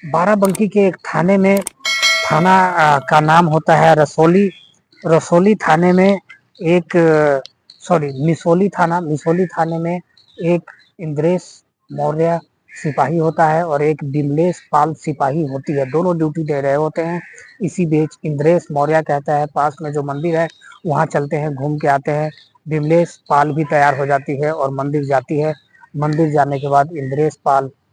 बाराबंकी के एक थाने में थाना का नाम होता है रसोली। रसोली थाने में एक मिसोली थाने में एक इंद्रेश मौर्य सिपाही होता है और एक बिमलेश पाल सिपाही होती है। दोनों ड्यूटी दे रहे होते हैं। इसी बीच इंद्रेश मौर्य कहता है पास में जो मंदिर है वहां चलते हैं, घूम के आते हैं। बिमलेश पाल भी तैयार हो जाती है और मंदिर जाती है। मंदिर जाने के बाद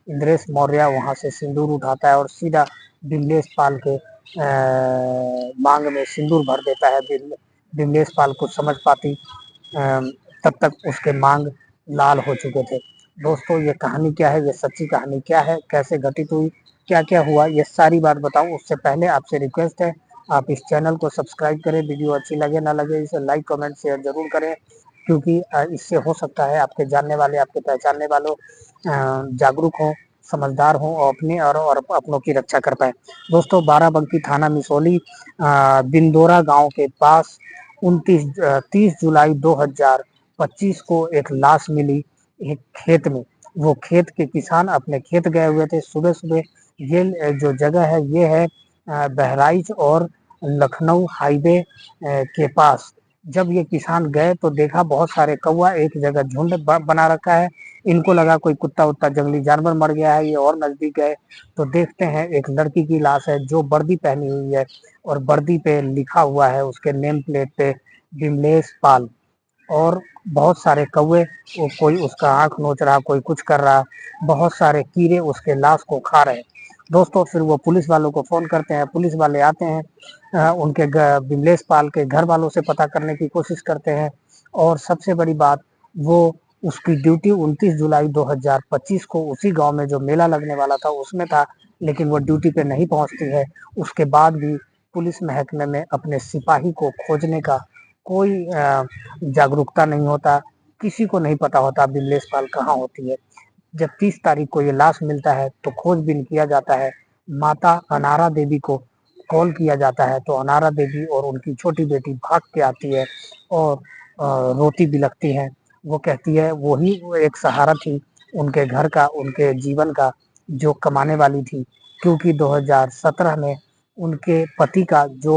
इंद्रेश मौर्य वहां से सिंदूर उठाता है और सीधा बिमलेश पाल के मांग में सिंदूर भर देता है। बिमलेश पाल कुछ समझ पाती तब तक उसके मांग लाल हो चुके थे। दोस्तों ये कहानी क्या है, ये सच्ची कहानी क्या है, कैसे घटित हुई, क्या क्या हुआ, ये सारी बात बताऊं उससे पहले आपसे रिक्वेस्ट है आप इस चैनल को सब्सक्राइब करें। वीडियो अच्छी लगे ना लगे इसे लाइक कमेंट शेयर जरूर करें, क्योंकि इससे हो सकता है आपके जानने वाले, आपके पहचानने वालों जागरूक हो, समझदार हो और अपने और अपनों की रक्षा कर पाए। दोस्तों बाराबंकी थाना मिसोली बिंदोरा गांव के पास 30 जुलाई 2025 को एक लाश मिली एक खेत में। वो खेत के किसान अपने खेत गए हुए थे सुबह सुबह। ये जो जगह है ये है बहराइच और लखनऊ हाईवे के पास। जब ये किसान गए तो देखा बहुत सारे कौवा एक जगह झुंड बना रखा है। इनको लगा कोई कुत्ता उत्ता जंगली जानवर मर गया है। ये और नजदीक गए तो देखते हैं एक लड़की की लाश है जो वर्दी पहनी हुई है और वर्दी पे लिखा हुआ है उसके नेम प्लेट पे विमलेश पाल। और बहुत सारे कौवे, कोई उसका आंख नोच रहा, कोई कुछ कर रहा, बहुत सारे कीड़े उसके लाश को खा रहे। दोस्तों फिर वो पुलिस वालों को फोन करते हैं, पुलिस वाले आते हैं, उनके विमलेश पाल के घर वालों से पता करने की कोशिश करते हैं। और सबसे बड़ी बात, वो उसकी ड्यूटी 29 जुलाई 2025 को उसी गांव में जो मेला लगने वाला था उसमें था, लेकिन वो ड्यूटी पे नहीं पहुंचती है। उसके बाद भी पुलिस महकमे में अपने सिपाही को खोजने का कोई जागरूकता नहीं होता, किसी को नहीं पता होता विमलेश पाल कहाँ होती है। जब 30 तारीख को ये लाश मिलता है तो खोजबीन किया जाता है। माता अनारा देवी को कॉल किया जाता है तो अनारा देवी और उनकी छोटी बेटी भाग के आती है और रोती बिलखती है। वो कहती है वही वो एक सहारा थी उनके घर का, उनके जीवन का, जो कमाने वाली थी। क्योंकि 2017 में उनके पति का जो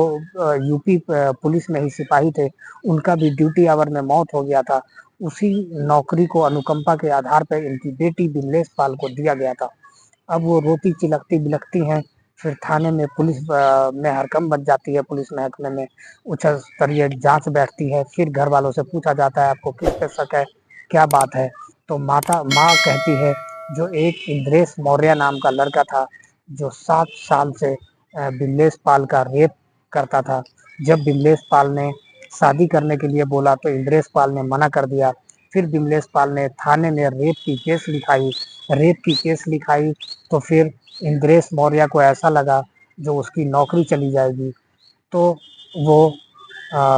यूपी पुलिस में ही सिपाही थे, उनका भी ड्यूटी आवर में मौत हो गया था। उसी नौकरी को अनुकंपा के आधार पर इनकी बेटी विमलेश पाल को दिया गया था। अब वो रोती चिलकती बिलखती हैं। फिर थाने में पुलिस में हड़कंप बच जाती है। पुलिस महकमे में उच्च स्तरीय जांच बैठती है। फिर घर वालों से पूछा जाता है आपको किस पे शक है, क्या बात है। तो माँ कहती है जो एक इंद्रेश मौर्य नाम का लड़का था जो 7 साल से विमलेश पाल का रेप करता था। जब विमलेश पाल ने शादी करने के लिए बोला तो इंद्रेश पाल ने मना कर दिया। फिर विमलेश पाल ने थाने में रेप की केस लिखाई। तो फिर इंद्रेश मौर्य को ऐसा लगा जो उसकी नौकरी चली जाएगी, तो वो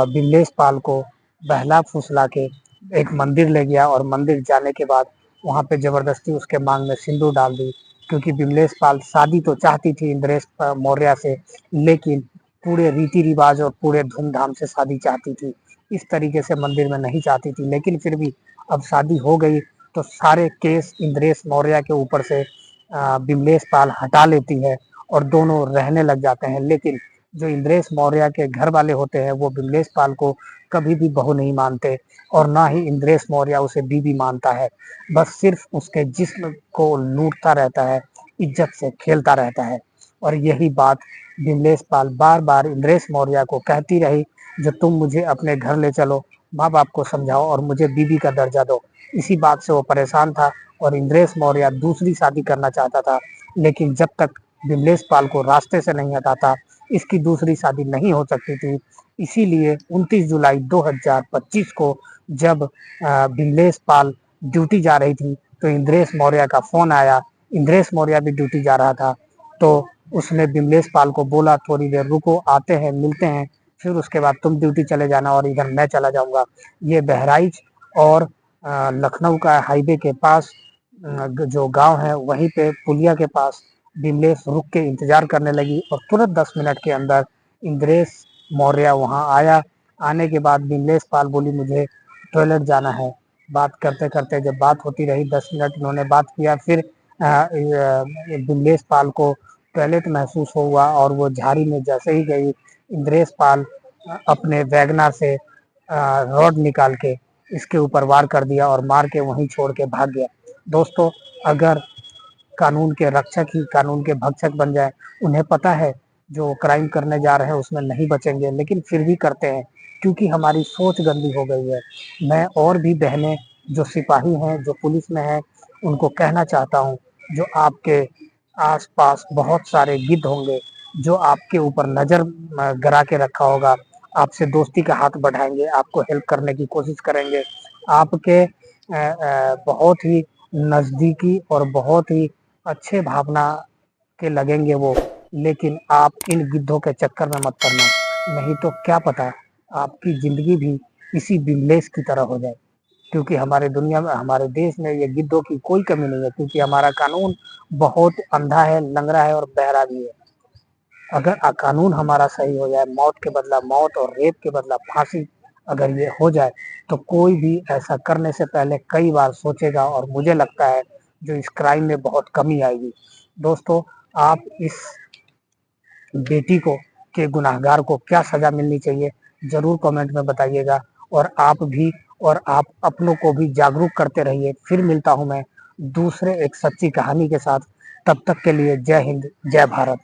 विमलेश पाल को बहला फुसला के एक मंदिर ले गया और मंदिर जाने के बाद वहां पे जबरदस्ती उसके मांग में सिंदूर डाल दी। क्योंकि विमलेश पाल शादी तो चाहती थी इंद्रेश मौर्य से, लेकिन पूरे रीति रिवाज और पूरे धूमधाम से शादी चाहती थी, इस तरीके से मंदिर में नहीं चाहती थी। लेकिन फिर भी अब शादी हो गई तो सारे केस इंद्रेश मौर्य के ऊपर से विमलेश पाल हटा लेती है और दोनों रहने लग जाते हैं। लेकिन जो इंद्रेश मौर्य के घर वाले होते हैं वो विमलेश पाल को कभी भी बहू नहीं मानते और ना ही इंद्रेश मौर्य उसे बीवी मानता है। बस सिर्फ उसके जिस्म को लूटता रहता है, इज्जत से खेलता रहता है। और यही बात विमलेश पाल बार बार इंद्रेश मौर्य को कहती रही, जो तुम मुझे अपने घर ले चलो, माँ बाप को समझाओ और मुझे बीवी का दर्जा दो। इसी बात से वो परेशान था और इंद्रेश मौर्य दूसरी शादी करना चाहता था। लेकिन जब तक विमलेश पाल को रास्ते से नहीं हटाता इसकी दूसरी शादी नहीं हो सकती थी। इसीलिए 29 जुलाई 2025 को जब विमलेश पाल ड्यूटी जा रही थी तो इंद्रेश मौर्य का फोन आया। इंद्रेश मौर्य भी ड्यूटी जा रहा था तो उसने विमलेश पाल को बोला थोड़ी देर रुको, आते हैं, मिलते हैं, फिर उसके बाद तुम ड्यूटी चले जाना और इधर मैं चला जाऊंगा। ये बहराइच और लखनऊ का हाईवे के पास जो गांव है वहीं पे पुलिया के पास विमलेश रुक के इंतजार करने लगी और तुरंत 10 मिनट के अंदर इंद्रेश मौर्य वहां आया। आने के बाद विमलेश पाल बोली मुझे टॉयलेट जाना है। बात करते करते जब बात होती रही 10 मिनट इन्होंने बात किया। फिर विमलेश पाल को टॉयलेट महसूस हुआ और वो झाड़ी में जैसे ही गई, इंद्रेश पाल अपने वैगनर से रॉड निकाल के इसके ऊपर वार कर दिया और मार के वहीं छोड़ के भाग गया। दोस्तों, अगर कानून के रक्षक ही कानून के भक्षक बन जाए, उन्हें पता है जो क्राइम करने जा रहे हैं उसमें नहीं बचेंगे, लेकिन फिर भी करते हैं क्योंकि हमारी सोच गंदी हो गई है। मैं और भी बहनें जो सिपाही हैं, जो पुलिस में हैं, उनको कहना चाहता हूँ, जो आपके आसपास बहुत सारे गिद्ध होंगे जो आपके ऊपर नजर गरा के रखा होगा, आपसे दोस्ती का हाथ बढ़ाएंगे, आपको हेल्प करने की कोशिश करेंगे, आपके बहुत ही नजदीकी और बहुत ही अच्छे भावना के लगेंगे वो, लेकिन आप इन गिद्धों के चक्कर में मत पड़ना, नहीं तो क्या पता आपकी जिंदगी भी इसी बिमलेश की तरह हो जाए। क्योंकि हमारे दुनिया में, हमारे देश में ये गिद्धों की कोई कमी नहीं है, क्योंकि हमारा कानून बहुत अंधा है, लंगड़ा है और बहरा भी है। अगर कानून हमारा सही हो जाए, मौत के बदला मौत और रेप के बदला फांसी अगर ये हो जाए, तो कोई भी ऐसा करने से पहले कई बार सोचेगा और मुझे लगता है जो इस क्राइम में बहुत कमी आएगी। दोस्तों, आप इस बेटी को के गुनाहगार को क्या सजा मिलनी चाहिए, जरूर कमेंट में बताइएगा। और आप भी और आप अपनों को भी जागरूक करते रहिए। फिर मिलता हूं मैं दूसरे एक सच्ची कहानी के साथ। तब तक के लिए जय हिंद, जय भारत।